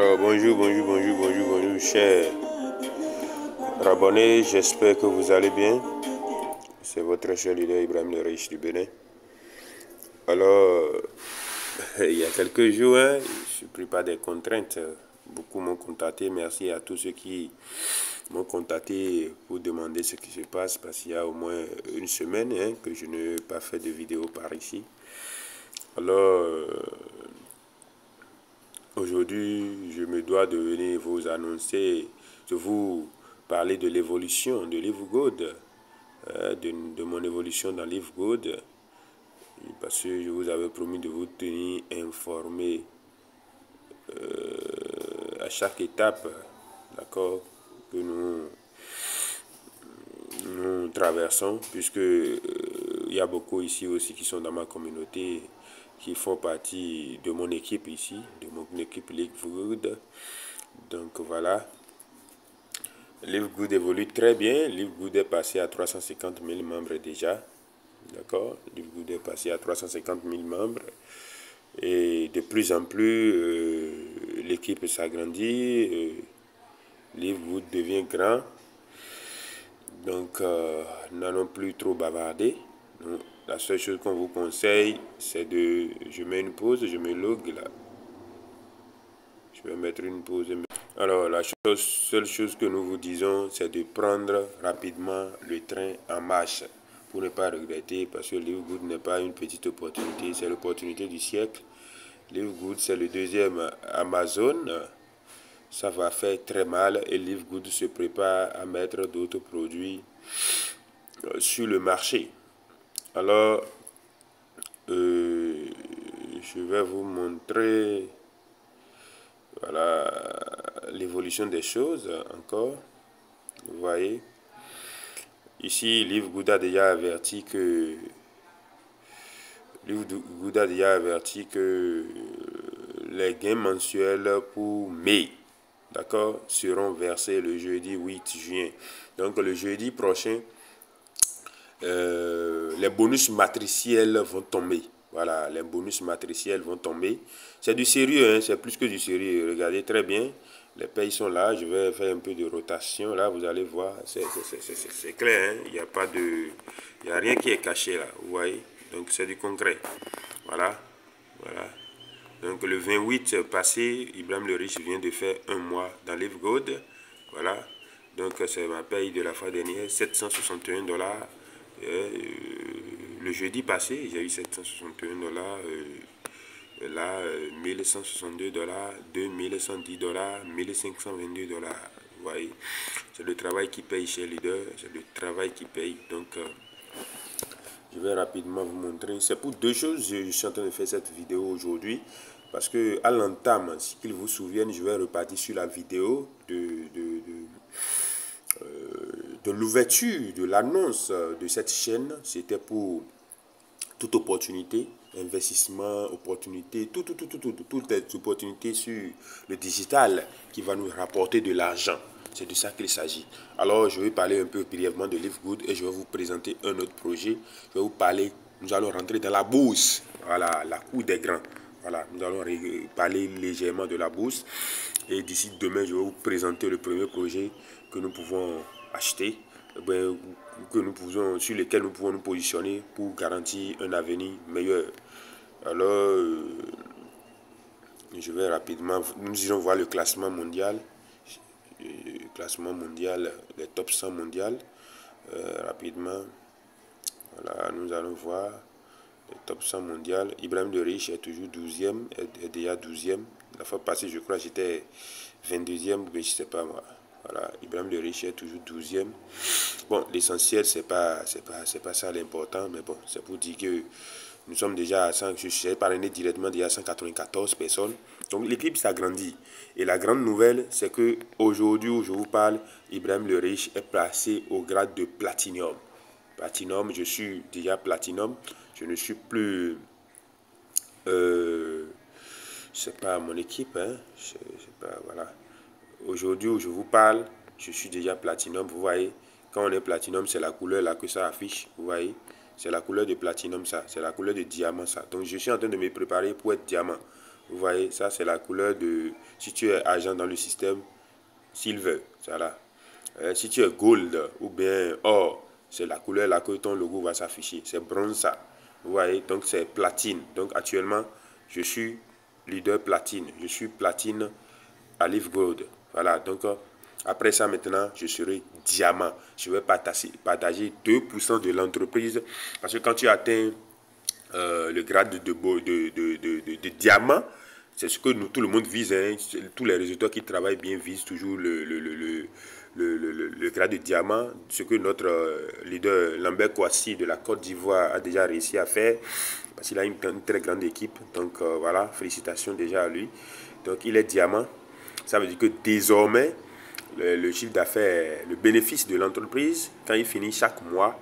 Alors bonjour, chers abonnés, j'espère que vous allez bien. C'est votre cher leader Ibrahim le Riche du Bénin. Alors, il y a quelques jours, je suis pris par des contraintes. Beaucoup m'ont contacté, merci à tous ceux qui m'ont contacté pour demander ce qui se passe, parce qu'il y a au moins une semaine que je n'ai pas fait de vidéo par ici. Alors, aujourd'hui, je me dois de venir vous annoncer, de vous parler de l'évolution de Livegood, de mon évolution dans Livegood, parce que je vous avais promis de vous tenir informé à chaque étape, d'accord, que nous traversons, puisque il y a beaucoup ici aussi qui sont dans ma communauté, qui font partie de mon équipe ici, de mon équipe Livegood. Donc voilà, Livegood évolue très bien. Livegood est passé à 350 000 membres déjà. D'accord, Livegood est passé à 350 000 membres. Et de plus en plus, l'équipe s'agrandit. Livegood devient grand. Donc, nous n'allons plus trop bavarder. Donc, la seule chose qu'on vous conseille, c'est de... Je mets une pause, je me log là. Je vais mettre une pause. Alors, la seule chose que nous vous disons, c'est de prendre rapidement le train en marche pour ne pas regretter, parce que Livegood n'est pas une petite opportunité, c'est l'opportunité du siècle. Livegood, c'est le deuxième Amazon. Ça va faire très mal et Livegood se prépare à mettre d'autres produits sur le marché. Alors, je vais vous montrer, voilà, l'évolution des choses encore. Vous voyez, ici, Livegood a déjà averti que les gains mensuels pour mai, d'accord, seront versés le jeudi 8 juin. Donc le jeudi prochain, les bonus matriciels vont tomber. Voilà, les bonus matriciels vont tomber. C'est du sérieux, hein, c'est plus que du sérieux. Regardez très bien, les payes sont là. Je vais faire un peu de rotation. Là, vous allez voir, c'est clair, hein, il n'y a rien qui est caché là, vous voyez. Donc c'est du concret. Voilà, voilà. Donc le 28 passé, Ibrahim le Riche vient de faire un mois dans Livegood. Voilà. Donc c'est ma paye de la fois dernière, 761 $. Le jeudi passé, j'ai eu 761 $. Là, 1162 $, 2110 $, 1522 $. Vous voyez, c'est le travail qui paye chez Leader, c'est le travail qui paye. Donc, je vais rapidement vous montrer. C'est pour deux choses je suis en train de faire cette vidéo aujourd'hui. Parce que à l'entame, si qu'ils vous souviennent, je vais repartir sur la vidéo de l'ouverture, de l'annonce de cette chaîne. C'était pour toute opportunité, investissement, opportunité, toutes les opportunités sur le digital qui va nous rapporter de l'argent. C'est de ça qu'il s'agit. Alors, je vais parler un peu brièvement de Livegood et je vais vous présenter un autre projet. Je vais vous parler, nous allons rentrer dans la bourse. Voilà, la cour des grands. Voilà, nous allons parler légèrement de la bourse. Et d'ici demain, je vais vous présenter le premier projet que nous pouvons acheter, sur lesquels nous pouvons nous positionner pour garantir un avenir meilleur. Alors, je vais rapidement, nous irons voir le classement mondial. Les top 100 mondial. Rapidement, voilà, nous allons voir le top 100 mondial. Ibrahim le Riche est toujours 12e, est déjà 12e. La fois passée, je crois que j'étais 22e, mais je ne sais pas moi. Voilà, Ibrahim le Riche est toujours 12e. Bon, l'essentiel, c'est pas ça l'important, mais bon, c'est pour dire que nous sommes déjà à 100, je suis parrainé directement déjà à 194 personnes. Donc l'équipe s'agrandit. Et la grande nouvelle, c'est que aujourd'hui où je vous parle, Ibrahim le Riche est placé au grade de Platinum. Platinum, je suis déjà Platinum. Je ne suis plus... c'est pas mon équipe, hein. C'est pas, voilà. Aujourd'hui où je vous parle, je suis déjà Platinum. Vous voyez, quand on est Platinum, c'est la couleur là que ça affiche. Vous voyez, c'est la couleur de Platinum ça. C'est la couleur de diamant ça. Donc je suis en train de me préparer pour être diamant. Vous voyez, ça c'est la couleur de... Si tu es agent dans le système, silver, voilà. Si tu es gold ou bien or, c'est la couleur là que ton logo va s'afficher. C'est bronze ça. Vous voyez, donc c'est platine. Donc actuellement, je suis leader platine. Je suis platine à Live Gold. Voilà, donc après ça maintenant, je serai diamant. Je vais partager 2% de l'entreprise. Parce que quand tu atteins le grade de diamant, c'est ce que nous, tout le monde vise. Hein. Tous les résultats qui travaillent bien visent toujours le grade de diamant. Ce que notre leader Lambert Kouassi de la Côte d'Ivoire a déjà réussi à faire. Parce qu'il a une très grande équipe. Donc voilà, félicitations déjà à lui. Donc il est diamant. Ça veut dire que désormais, le chiffre d'affaires, le bénéfice de l'entreprise, quand il finit chaque mois,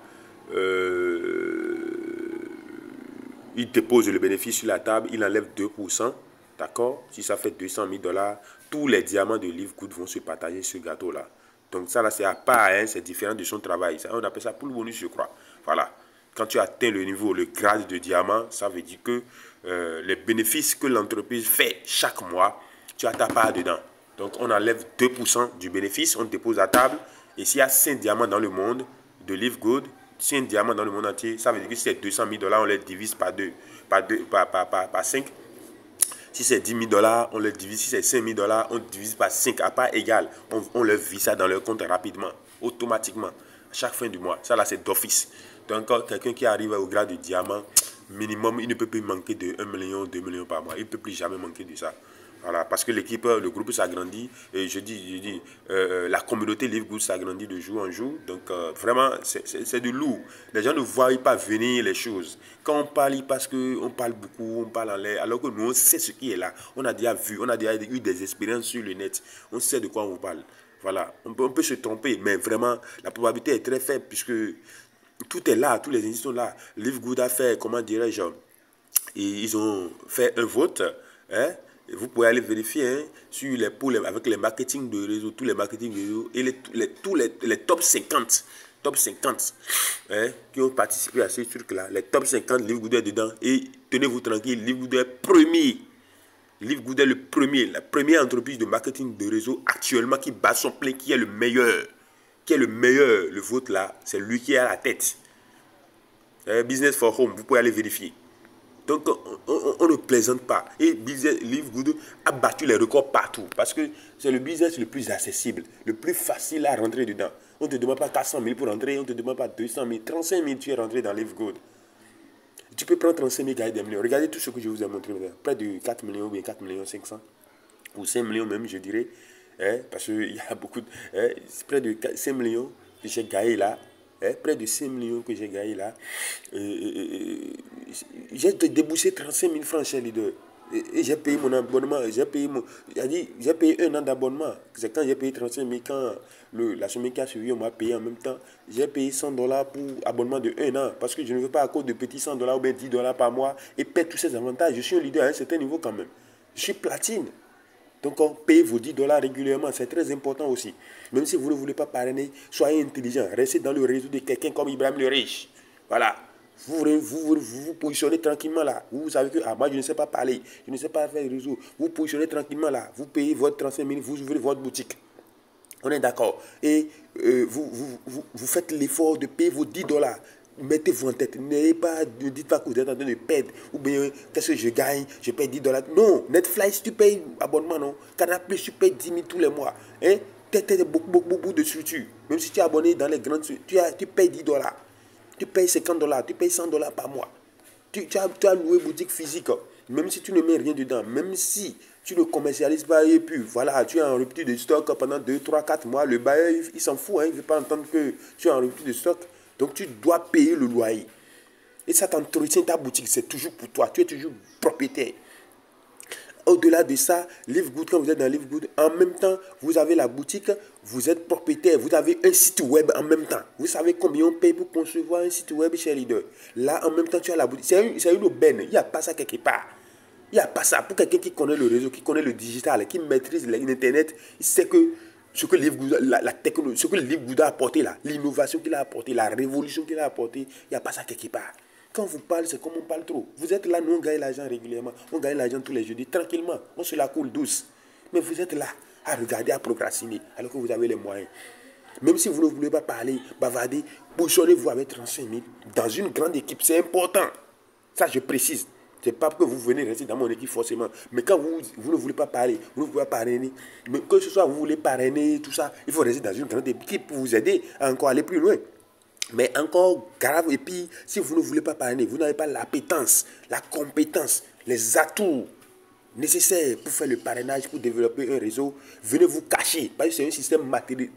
il dépose le bénéfice sur la table, il enlève 2%, d'accord? Si ça fait 200 000 $, tous les diamants de Live Good vont se partager ce gâteau-là. Donc ça, là, c'est à part, hein, c'est différent de son travail. Ça, on appelle ça pour le bonus, je crois. Voilà. Quand tu atteins le niveau, le grade de diamant, ça veut dire que les bénéfices que l'entreprise fait chaque mois, tu as ta part dedans. Donc on enlève 2% du bénéfice, on dépose à table. Et s'il y a 5 diamants dans le monde de Live Good, si un diamant dans le monde entier, ça veut dire que si c'est 200 000 $, on les divise par 5. Si c'est 10 000 $, on les divise. Si c'est 5 000 $, on divise par 5 à part égale. On leur vit ça dans leur compte rapidement, automatiquement, à chaque fin du mois. Ça là, c'est d'office. Donc, quelqu'un qui arrive au grade de diamant, minimum, il ne peut plus manquer de 1 million, 2 millions par mois. Il ne peut plus jamais manquer de ça. Voilà, parce que l'équipe, le groupe s'agrandit. Et la communauté Live Good s'agrandit de jour en jour. Donc, vraiment, c'est de lourd. Les gens ne voient pas venir les choses. Quand on parle, parce qu'on parle beaucoup, on parle en l'air, alors que nous, on sait ce qui est là. On a déjà vu, on a déjà eu des expériences sur le net. On sait de quoi on parle. Voilà, on peut se tromper, mais vraiment, la probabilité est très faible puisque tout est là, tous les indices sont là. Live Good a fait, comment dirais-je, ils ont fait un vote, hein. Vous pouvez aller vérifier hein, sur avec les marketing de réseau, tous les marketing de réseau et tous les top 50, hein, qui ont participé à ce truc-là. Les top 50, Live Good est dedans. Et tenez-vous tranquille, Live Good est premier. Live Good est la première entreprise de marketing de réseau actuellement qui bat son plein, qui est le meilleur. Le vote là, c'est lui qui est à la tête. Business for Home, vous pouvez aller vérifier. Donc, on ne plaisante pas. Et Live Good a battu les records partout. Parce que c'est le business le plus accessible, le plus facile à rentrer dedans. On ne te demande pas 400 000 pour rentrer, on ne te demande pas 200 000. 35 000, tu es rentré dans Live Good. Tu peux prendre 35 000 gagner des millions. Regardez tout ce que je vous ai montré. Près de 4 millions ou bien 4 millions 500. Ou 5 millions même, je dirais. Hein, parce qu'il y a beaucoup de... près de 5 millions que j'ai gagné là. Près de 5 millions que j'ai gagné là. J'ai déboursé 35 000 francs chez leader. Et j'ai payé mon abonnement. J'ai payé 1 an d'abonnement. C'est quand j'ai payé 35 000. Quand la semaine qui a suivi, on m'a payé en même temps. J'ai payé 100 $ pour abonnement de 1 an. Parce que je ne veux pas à cause de petits 100 $ ou bien 10 $ par mois et perdre tous ces avantages. Je suis un leader à un certain niveau quand même. Je suis platine. Donc, on paye vos 10 $ régulièrement. C'est très important aussi. Même si vous ne voulez pas parrainer, soyez intelligent. Restez dans le réseau de quelqu'un comme Ibrahim le Riche. Voilà. Vous positionnez tranquillement là. Vous savez que moi, je ne sais pas parler. Je ne sais pas faire le réseau. Vous positionnez tranquillement là. Vous payez votre 35 000. Vous ouvrez votre boutique. On est d'accord. Et vous faites l'effort de payer vos 10 $. Mettez-vous en tête. Ne dites pas que vous êtes en train de perdre. Ou bien, qu'est-ce que je gagne? Je paye 10 $. Non. Netflix, tu payes abonnement, non? Canal+, tu payes 10 000 tous les mois. Hein? Tu as beaucoup de structures. Même si tu es abonné dans les grandes structures, tu payes 10 $. Tu payes 50 $. Tu payes 100 $ par mois. Tu as loué boutique physique. Même si tu ne mets rien dedans. Même si tu ne commercialises pas et puis voilà, tu es en rupture de stock pendant 2, 3, 4 mois. Le bailleur, il s'en fout. Hein, il ne veut pas entendre que tu es en rupture de stock. Donc, tu dois payer le loyer. Et ça t'entretient ta boutique. C'est toujours pour toi. Tu es toujours propriétaire. Au-delà de ça, Live Good, quand vous êtes dans Live Good, en même temps, vous avez la boutique, vous êtes propriétaire, vous avez un site web en même temps. Vous savez combien on paye pour concevoir un site web chez Leader. Là, en même temps, tu as la boutique. C'est une aubaine. Il n'y a pas ça quelque part. Il n'y a pas ça. Pour quelqu'un qui connaît le réseau, qui connaît le digital, qui maîtrise l'Internet, il sait que ce que Live Good, la technologie, ce que Live Good a apporté là, l'innovation qu'il a apporté, la révolution qu'il a apporté, il n'y a pas ça quelque part. Quand vous parlez, c'est comme on parle trop. Vous êtes là, nous on gagne l'argent régulièrement. On gagne l'argent tous les jeudis, tranquillement. On se la coule douce. Mais vous êtes là, à regarder, à procrastiner, alors que vous avez les moyens. Même si vous ne voulez pas parler, bavarder, positionnez-vous avec 35 000 dans une grande équipe. C'est important. Ça, je précise. Ce n'est pas que vous venez rester dans mon équipe forcément. Mais quand vous ne voulez pas parler, vous ne pouvez pas parrainer, mais que ce soit vous voulez parrainer, tout ça, il faut rester dans une grande équipe pour vous aider à encore aller plus loin. Mais encore grave, et puis, si vous ne voulez pas parrainer, vous n'avez pas l'appétence, la compétence, les atouts nécessaires pour faire le parrainage, pour développer un réseau, venez vous cacher. Parce que c'est un système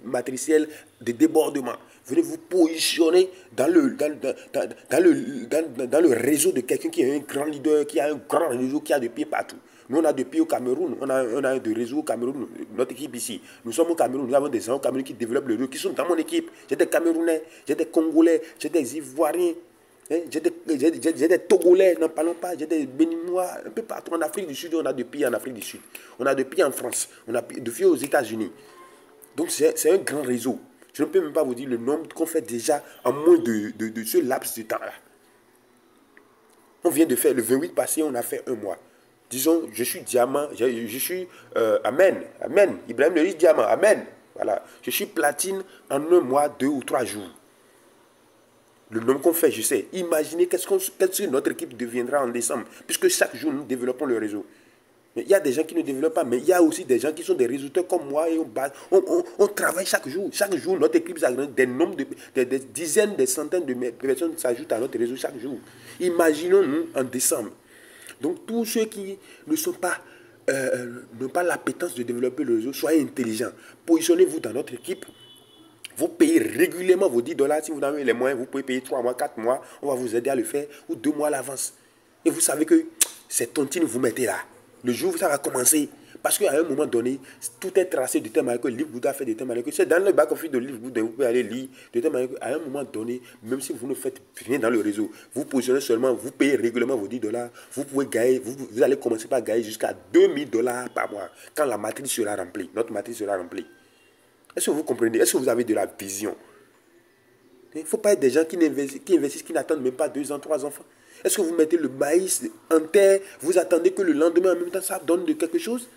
matriciel de débordement. Venez vous positionner dans le réseau de quelqu'un qui est un grand leader, qui a un grand réseau, qui a des pieds partout. Nous, on a des pieds au Cameroun, on a des réseaux au Cameroun, notre équipe ici. Nous sommes au Cameroun, nous avons des gens au Cameroun qui développent le réseau, qui sont dans mon équipe. J'ai des Camerounais, j'ai des Congolais, j'ai des Ivoiriens, j'ai des Togolais, n'en parlons pas, j'ai des Béninois, un peu partout. En Afrique du Sud, on a des pieds en Afrique du Sud. On a des pieds en France, on a des pieds aux États-Unis. Donc c'est un grand réseau. Je ne peux même pas vous dire le nombre qu'on fait déjà en moins de ce laps de temps-là. On vient de faire le 28 passé, on a fait un mois. Disons, je suis diamant, je suis Amen, Ibrahim le riche diamant, Amen. Voilà. Je suis platine en un mois, 2 ou 3 jours. Le nombre qu'on fait, je sais. Imaginez qu'est-ce que notre équipe deviendra en décembre, puisque chaque jour, nous développons le réseau. Mais il y a des gens qui ne développent pas, mais il y a aussi des gens qui sont des résultats comme moi et on travaille chaque jour. Chaque jour, notre équipe s'agrandit, des dizaines, des centaines de personnes s'ajoutent à notre réseau chaque jour. Imaginons-nous en décembre. Donc, tous ceux qui ne sont pas, n'ont pas l'appétence de développer le réseau, soyez intelligents. Positionnez-vous dans notre équipe. Vous payez régulièrement vos 10 $. Si vous avez les moyens, vous pouvez payer 3 mois, 4 mois. On va vous aider à le faire, ou 2 mois à l'avance. Et vous savez que cette tontine, vous mettez là. Le jour où ça va commencer, parce qu'à un moment donné, tout est tracé de telle manière que le livre Bouddha fait de telle manière que c'est dans le back-office de livre Bouddha, vous pouvez aller lire de telle manière qu'à un moment donné, même si vous ne faites rien dans le réseau, vous positionnez seulement, vous payez régulièrement vos 10 $, vous pouvez gagner, vous allez commencer par gagner jusqu'à 2000 $ par mois, quand la matrice sera remplie, notre matrice sera remplie. Est-ce que vous comprenez? Est-ce que vous avez de la vision? Il ne faut pas être des gens qui investissent, qui n'attendent même pas 2 ans, 3 enfants. Est-ce que vous mettez le maïs en terre, vous attendez que le lendemain, en même temps, ça donne de quelque chose?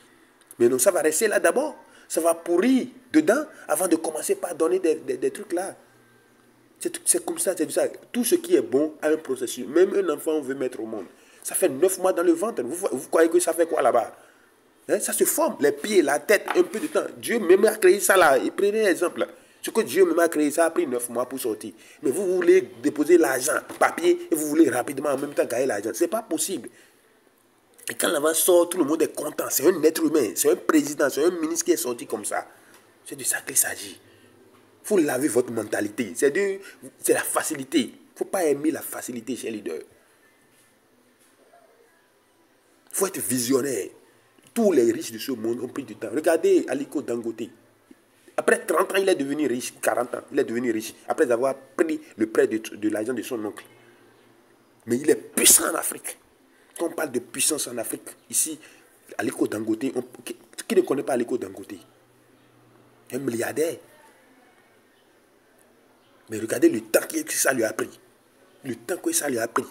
Mais non, ça va rester là d'abord. Ça va pourrir dedans avant de commencer par donner des trucs là. C'est comme ça, c'est ça. Tout ce qui est bon a un processus. Même un enfant, on veut mettre au monde. Ça fait 9 mois dans le ventre. Vous croyez que ça fait quoi là-bas? Ça se forme. Les pieds, la tête, un peu de temps. Dieu même a créé ça là. Et prenez l'exemple. Ce que Dieu même a créé, ça a pris 9 mois pour sortir. Mais vous voulez déposer l'argent, papier, et vous voulez rapidement en même temps gagner l'argent. Ce n'est pas possible. Et quand l'avant sort, tout le monde est content. C'est un être humain, c'est un président, c'est un ministre qui est sorti comme ça. C'est de ça qu'il s'agit. Il faut laver votre mentalité. C'est la facilité. Il ne faut pas aimer la facilité chez les leaders. Il faut être visionnaire. Tous les riches de ce monde ont pris du temps. Regardez Aliko Dangote. Après 30 ans, il est devenu riche. 40 ans, il est devenu riche. Après avoir pris le prêt de l'argent de son oncle. Mais il est puissant en Afrique. Quand on parle de puissance en Afrique, ici, Aliko Dangote, qui ne connaît pas Aliko Dangote? Un milliardaire. Mais regardez le temps que ça lui a pris. Le temps que ça lui a pris.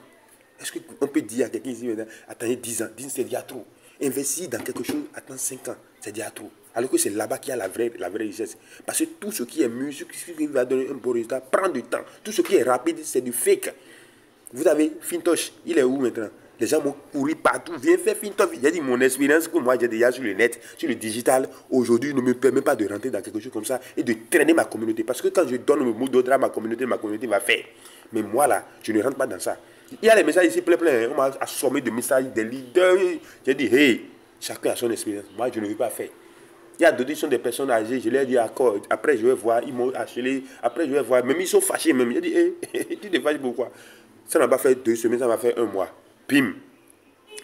Est-ce qu'on peut dire à quelqu'un ici, attendez 10 ans, 10 ans c'est déjà trop. Investir dans quelque chose, attends 5 ans, c'est déjà trop. Alors que c'est là-bas qu'il y a la vraie richesse. Parce que tout ce qui est musique, ce qui va donner un bon résultat, prend du temps. Tout ce qui est rapide, c'est du fake. Vous avez Fintosh, il est où maintenant? Les gens m'ont couru partout. Viens faire Fintosh. J'ai dit, mon expérience que moi j'ai déjà sur le net, sur le digital, aujourd'hui ne me permet pas de rentrer dans quelque chose comme ça et de traîner ma communauté. Parce que quand je donne le mot d'ordre à ma communauté va faire. Mais moi là, je ne rentre pas dans ça. Il y a les messages ici plein. On m'a assommé de messages des leaders. J'ai dit, hey, chacun a son expérience. Moi, je ne veux pas faire. Il y a d'autres qui sont des personnes âgées. Je leur ai dit, accord. Après, je vais voir. Ils m'ont acheté. Après, je vais voir. Même ils sont fâchés. Même. J'ai dit, hey, tu te fâches pourquoi? Ça n'a pas fait 2 semaines, ça m'a fait 1 mois. Pim.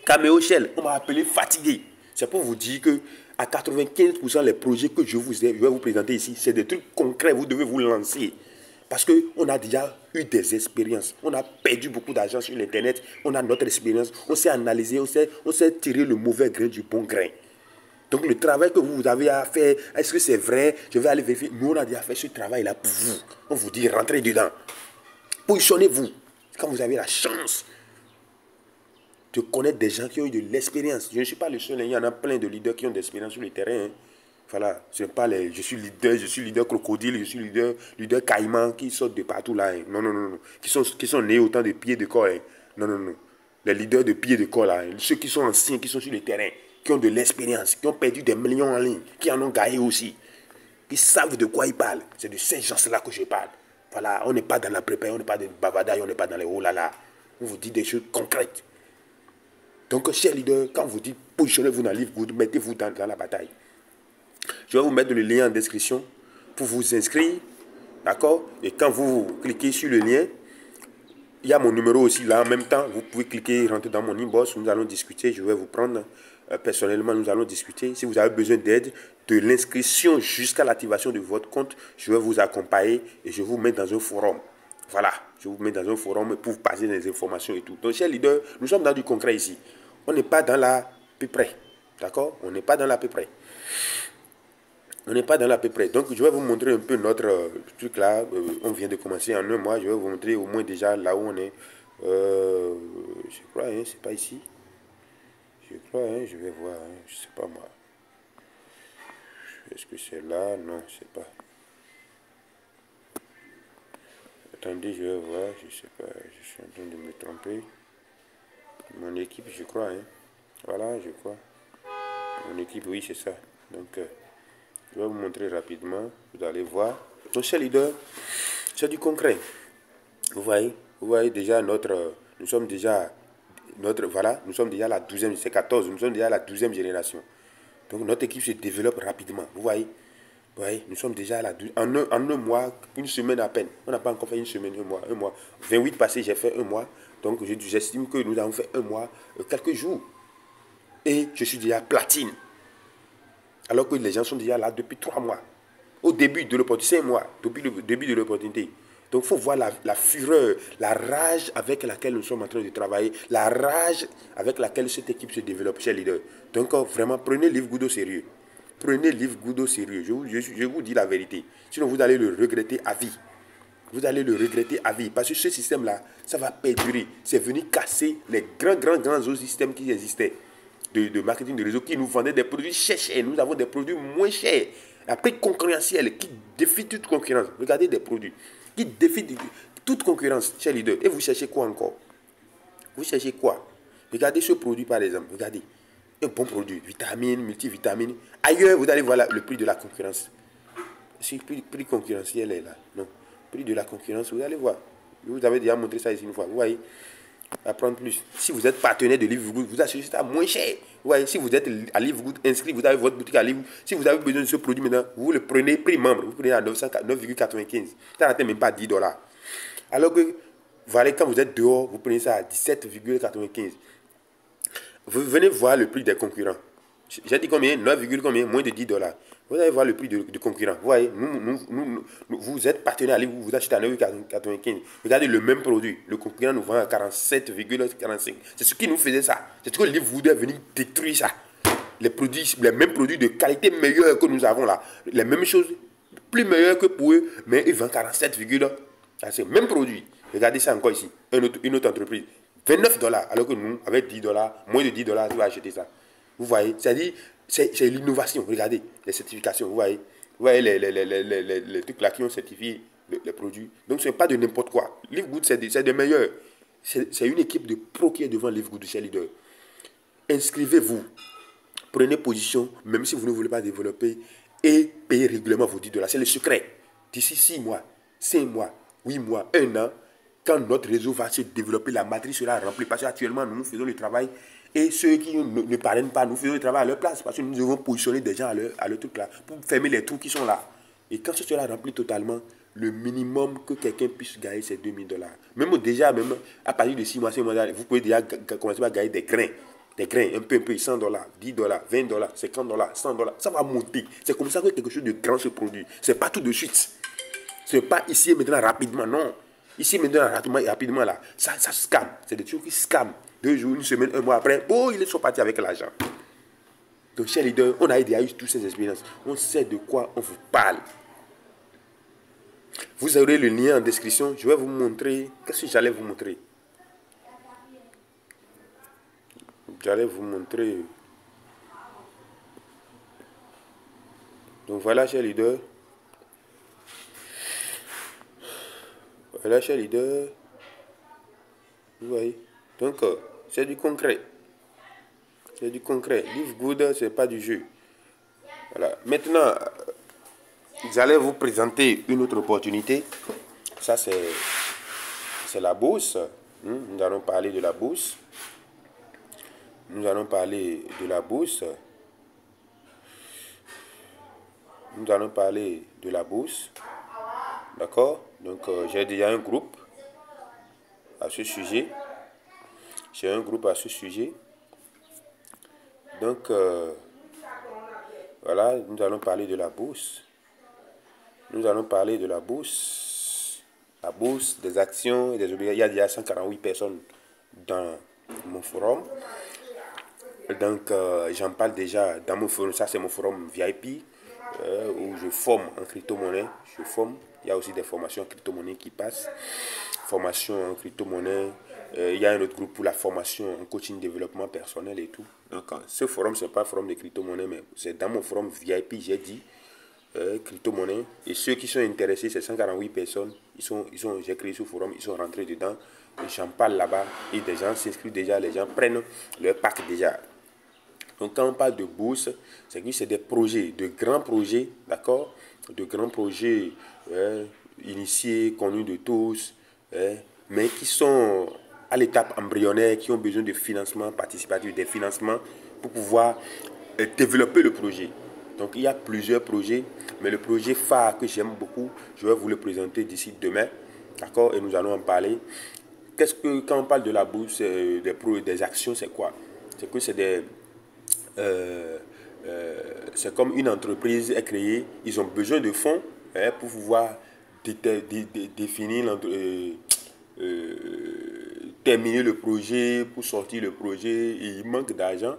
Caméo Shell, on m'a appelé fatigué. C'est pour vous dire que à 95%, les projets que je vais vous présenter ici, c'est des trucs concrets. Vous devez vous lancer. Parce qu'on a déjà eu des expériences. On a perdu beaucoup d'argent sur l'Internet. On a notre expérience. On s'est analysé. On s'est tiré le mauvais grain du bon grain. Donc le travail que vous avez à faire, est-ce que c'est vrai? Je vais aller vérifier. Nous, on a déjà fait ce travail-là pour vous. On vous dit, rentrez dedans. Positionnez-vous. Quand vous avez la chance de connaître des gens qui ont eu de l'expérience. Je ne suis pas le seul, il y en a plein de leaders qui ont de l'expérience sur le terrain. Hein. Voilà, ce n'est pas les je suis leader crocodile, je suis leader caïman qui sortent de partout là. Hein. Non, non, non, non. Qui sont nés autant de pieds de corps. Hein. Non, non, non. Les leaders de pieds de corps là, hein. Ceux qui sont anciens, qui sont sur le terrain, qui ont de l'expérience, qui ont perdu des millions en ligne, qui en ont gagné aussi, qui savent de quoi ils parlent. C'est de ces gens-là que je parle. Voilà, on n'est pas dans la préparation, on n'est pas dans le bavardage, on n'est pas dans les oh là là. On vous dit des choses concrètes. Donc, chers leaders, quand vous dites positionnez-vous dans le livre, mettez-vous dans la bataille. Je vais vous mettre le lien en description pour vous inscrire. D'accord? Et quand vous cliquez sur le lien, il y a mon numéro aussi là en même temps. Vous pouvez cliquer, rentrer dans mon inbox. Nous allons discuter. Je vais vous prendre personnellement. Nous allons discuter. Si vous avez besoin d'aide, de l'inscription jusqu'à l'activation de votre compte, je vais vous accompagner et je vous mets dans un forum. Voilà, je vous mets dans un forum pour vous passer des informations et tout. Donc, chers leaders, nous sommes dans du concret ici. On n'est pas dans la peu près. D'accord? On n'est pas dans la peu près. On n'est pas dans la peu près. Donc, je vais vous montrer un peu notre truc là. On vient de commencer en un mois. Je vais vous montrer au moins déjà là où on est. Je crois, hein, c'est pas ici. Je crois, hein, je vais voir. Hein, je sais pas moi. Est-ce que c'est là? Non, c'est pas. Attendez, je vais voir. Je sais pas. Je suis en train de me tromper. Mon équipe, je crois. Hein. Voilà, je crois. Mon équipe, oui, c'est ça. Donc, je vais vous montrer rapidement. Vous allez voir. Donc, chers leaders, c'est du concret. Vous voyez déjà nous sommes déjà la 12e, c'est 14, nous sommes déjà la 12e génération. Donc, notre équipe se développe rapidement. Vous voyez, nous sommes déjà à la 12e. En un mois, une semaine à peine. On n'a pas encore fait une semaine, un mois. 28 passés, j'ai fait un mois. Donc, j'estime que nous avons fait un mois, quelques jours. Et je suis déjà platine. Alors que les gens sont déjà là depuis 3 mois. Au début de l'opportunité, 5 mois, depuis le début de l'opportunité. Donc, il faut voir la fureur, la rage avec laquelle nous sommes en train de travailler, la rage avec laquelle cette équipe se développe, chers leaders. Donc, vraiment, prenez Live Good au sérieux. Prenez Live Good au sérieux. Je vous dis la vérité. Sinon, vous allez le regretter à vie. Vous allez le regretter à vie. Parce que ce système-là, ça va perdurer. C'est venu casser les grands autres systèmes qui existaient de marketing de réseau qui nous vendaient des produits chers. Nous avons des produits moins chers. Un prix concurrentiel qui défie toute concurrence. Regardez des produits qui défient toute concurrence, chers leaders. Et vous cherchez quoi encore? Vous cherchez quoi? Regardez ce produit par exemple. Regardez. Un bon produit. Vitamines, multivitamines. Ailleurs, vous allez voir le prix de la concurrence. Si le prix concurrentiel est là. Non. Prix de la concurrence, vous allez voir. Je vous avais déjà montré ça ici une fois. Vous voyez? Apprendre plus. Si vous êtes partenaire de Live Good, vous achetez ça moins cher. Vous voyez, si vous êtes à Live Good inscrit, vous avez votre boutique à Live. Si vous avez besoin de ce produit maintenant, vous le prenez prix membre. Vous prenez à 9,95. Ça n'atteint même pas 10 $. Alors que, voilà, quand vous êtes dehors, vous prenez ça à 17,95. Vous venez voir le prix des concurrents. J'ai dit combien? 9, combien? Moins de 10 $. Vous allez voir le prix de concurrents. Vous voyez, vous êtes partenaire, vous achetez à 9,95. Regardez le même produit. Le concurrent nous vend à 47,45. C'est ce qui nous faisait ça. C'est ce que Live Good est venu détruire ça. Les mêmes produits de qualité meilleure que nous avons là. Les mêmes choses, plus meilleures que pour eux, mais ils vendent 47, c'est le même produit. Regardez ça encore ici. Une autre entreprise. 29 $. Alors que nous, avec 10 $, moins de 10 $, tu vas acheter ça. Vous voyez, c'est-à-dire, c'est l'innovation. Regardez, les certifications, vous voyez les trucs là qui ont certifié les produits. Donc, ce n'est pas de n'importe quoi. Live Good, c'est des meilleurs. C'est une équipe de pro qui est devant Live Good, chers leaders. Inscrivez-vous. Prenez position, même si vous ne voulez pas développer, et payez régulièrement vos 10 $. C'est le secret. D'ici 6 mois, 5 mois, 8 mois, 1 an, quand notre réseau va se développer, la matrice sera remplie. Parce qu'actuellement, nous faisons le travail. Et ceux qui ne parrainent pas, nous faisons le travail à leur place. Parce que nous devons positionner des gens à leur truc là. Pour fermer les trous qui sont là. Et quand ce sera rempli totalement, le minimum que quelqu'un puisse gagner, c'est 2 000 $. Même déjà, même à partir de 6 mois, 5 mois, vous pouvez déjà commencer à gagner des grains. Des grains, un peu, 100 $, 10 $, 20 $, 50 $, 100 $. Ça va monter. C'est comme ça que quelque chose de grand se produit. Ce n'est pas tout de suite. Ce n'est pas ici et maintenant rapidement, non. Ici maintenant rapidement là, ça scam. C'est des trucs qui scam. 2 jours, 1 semaine, 1 mois après, bon, ils sont partis avec l'argent. Donc, chers leaders, on a déjà eu toutes ces expériences. On sait de quoi on vous parle. Vous aurez le lien en description. Je vais vous montrer. Qu'est-ce que j'allais vous montrer? j'allais vous montrer. Donc voilà, chers leaders. Voilà, chers leaders. Vous voyez. Donc, c'est du concret. C'est du concret. Live good, c'est pas du jeu. Voilà. Maintenant, j'allais vous présenter une autre opportunité. Ça, c'est la bourse. Nous allons parler de la bourse. Nous allons parler de la bourse. Nous allons parler de la bourse. D'accord? Donc, j'ai déjà un groupe à ce sujet. J'ai un groupe à ce sujet. Donc, voilà, nous allons parler de la bourse. Nous allons parler de la bourse. La bourse, des actions et des obligations. Il y a déjà 148 personnes dans mon forum. Donc, j'en parle déjà dans mon forum. Ça, c'est mon forum VIP où je forme en crypto-monnaie. Je forme. Il y a aussi des formations en crypto-monnaie qui passent. Formation en crypto-monnaie. Il y a un autre groupe pour la formation en coaching développement personnel et tout. Donc, ce forum, ce n'est pas un forum de crypto-monnaie, mais c'est dans mon forum VIP, j'ai dit, crypto-monnaie. Et ceux qui sont intéressés, c'est 148 personnes. J'ai créé ce forum, ils sont rentrés dedans. Et j'en parle là-bas. Et des gens s'inscrivent déjà, les gens prennent leur pack déjà. Donc, quand on parle de bourse, c'est que c'est des projets, de grands projets, d'accord? De grands projets initiés, connus de tous, mais qui sont à l'étape embryonnaire, qui ont besoin de financement participatif, des financements pour pouvoir développer le projet. Donc, il y a plusieurs projets, mais le projet phare que j'aime beaucoup, je vais vous le présenter d'ici demain, d'accord? Et nous allons en parler. Quand on parle de la bourse, des actions, c'est quoi? C'est que c'est des... c'est comme une entreprise est créée, ils ont besoin de fonds pour pouvoir définir, terminer le projet, pour sortir le projet, et il manque d'argent,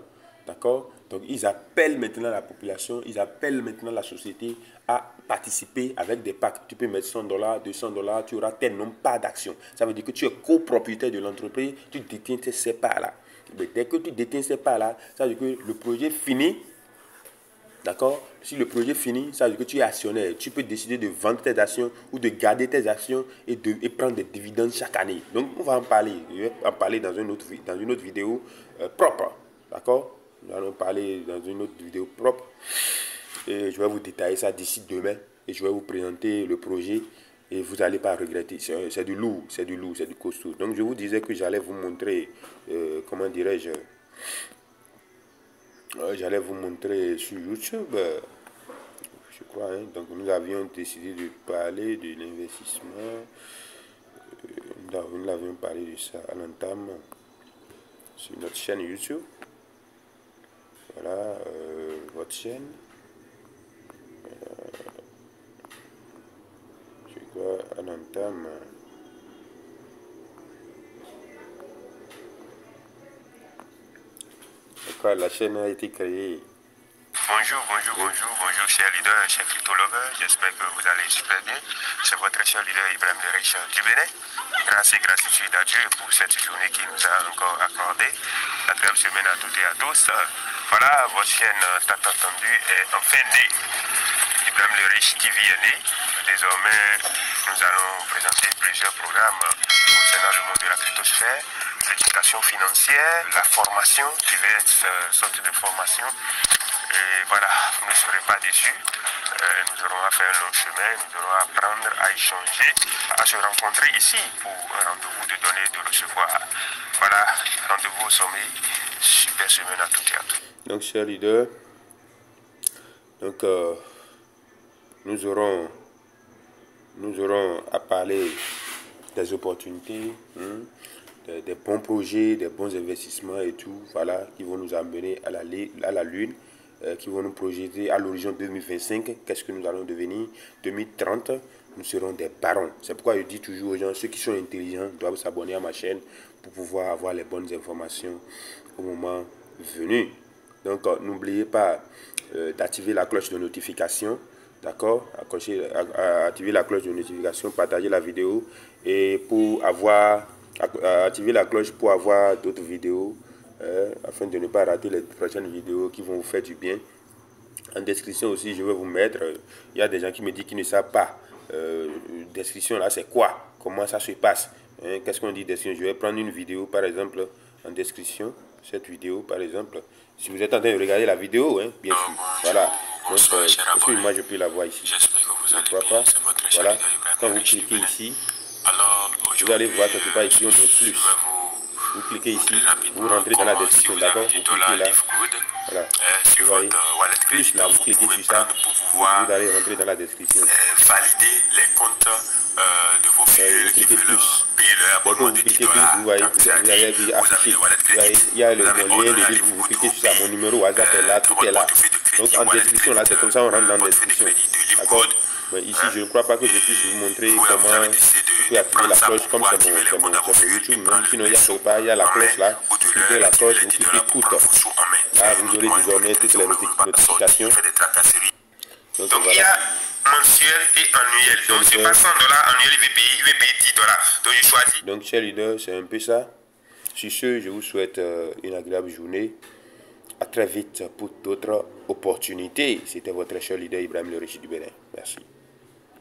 d'accord? Donc ils appellent maintenant la population, ils appellent maintenant la société à participer avec des packs. Tu peux mettre $100, $200, tu auras tel nombre pas d'actions. Ça veut dire que tu es copropriétaire de l'entreprise, tu détiens ces parts-là. Mais dès que tu détiens ces parts-là, ça veut dire que le projet finit. D'accord? Si le projet finit, ça veut dire que tu es actionnaire. Tu peux décider de vendre tes actions ou de garder tes actions et prendre des dividendes chaque année. Donc, on va en parler. Je vais en parler dans une autre vidéo propre. D'accord? Nous allons parler dans une autre vidéo propre. Et je vais vous détailler ça d'ici demain. Et je vais vous présenter le projet. Et vous n'allez pas regretter. C'est du lourd, c'est du costaud. Donc, je vous disais que j'allais vous montrer, comment dirais-je, j'allais vous montrer sur YouTube, je crois. Donc, nous avions décidé de parler de l'investissement. Nous avions parlé de ça à l'entame sur notre chaîne YouTube. Voilà, votre chaîne. Je crois à l'entame. La chaîne a été créée. Bonjour, chers leaders, chers cryptologues. J'espère que vous allez super bien. C'est votre cher leader Ibrahim de Riche du Bénin. Grâce et gratitude à Dieu pour cette journée qui nous a encore accordé. La grande semaine à toutes et à tous. Voilà, votre chaîne tant attendue est enfin née. Ibrahim de Riche TV est né. Désormais, nous allons présenter plusieurs programmes concernant le monde de la cryptosphère, l'éducation financière, la formation, diverses sortes de formations. Et voilà, vous ne serez pas déçus. Nous aurons à faire un long chemin, nous aurons à apprendre, à échanger, à se rencontrer ici pour un rendez-vous de donner et de recevoir. Voilà, rendez-vous au sommet. Super semaine à toutes et à tous. Donc, chers leaders, nous aurons à parler des opportunités, des bons projets, des bons investissements et tout, voilà, qui vont nous amener à la Lune, qui vont nous projeter à l'horizon 2025. Qu'est-ce que nous allons devenir? 2030, nous serons des barons. C'est pourquoi je dis toujours aux gens, ceux qui sont intelligents doivent s'abonner à ma chaîne pour pouvoir avoir les bonnes informations au moment venu. Donc, n'oubliez pas d'activer la cloche de notification. D'accord? Activer la cloche de notification, partager la vidéo et pour avoir activer la cloche pour avoir d'autres vidéos afin de ne pas rater les prochaines vidéos qui vont vous faire du bien. En description aussi, je vais vous mettre, il y a des gens qui me disent qu'ils ne savent pas. Description là, c'est quoi? Comment ça se passe? Qu'est-ce qu'on dit description? Je vais prendre une vidéo par exemple en description. Cette vidéo par exemple, si vous êtes en train de regarder la vidéo, bien sûr. Voilà. Donc, est-ce que moi je peux la voir ici? Je ne vois pas. Voilà. Quand vous cliquez ici, vous allez voir quelque part ici, on met plus. Vous cliquez ici, vous rentrez dans la description, d'accord? Vous cliquez là. Voilà. Vous voyez, plus là, vous cliquez sur ça, vous allez rentrer dans la description. Valider les comptes de vos fidèles qui veulent payer leur Dès que abonnement vous de cliquez 10 plus, dollars. vous voyez, vous allez afficher. Il y a le moyen de dire, vous cliquez sur ça, mon numéro WhatsApp est là, tout est là. Donc en description là, c'est comme ça on rentre dans la description. D'accord? Mais ici, je ne crois pas que je puisse vous montrer comment vous pouvez activer la cloche comme c'est mon YouTube. Même sinon, il y a quelque part, il y a la cloche là. Vous cliquez la cloche, vous cliquez tout. Là, vous aurez désormais toutes les notifications. Donc il y a mensuel et annuel. Donc c'est pas 100 dollars annuel, il va payer 10 dollars. Donc je choisis. Donc, chers leaders, c'est un peu ça. Sur ce, je vous souhaite une agréable journée. À très vite pour d'autres opportunités. C'était votre cher leader Ibrahim Le Riche du Bénin. Merci.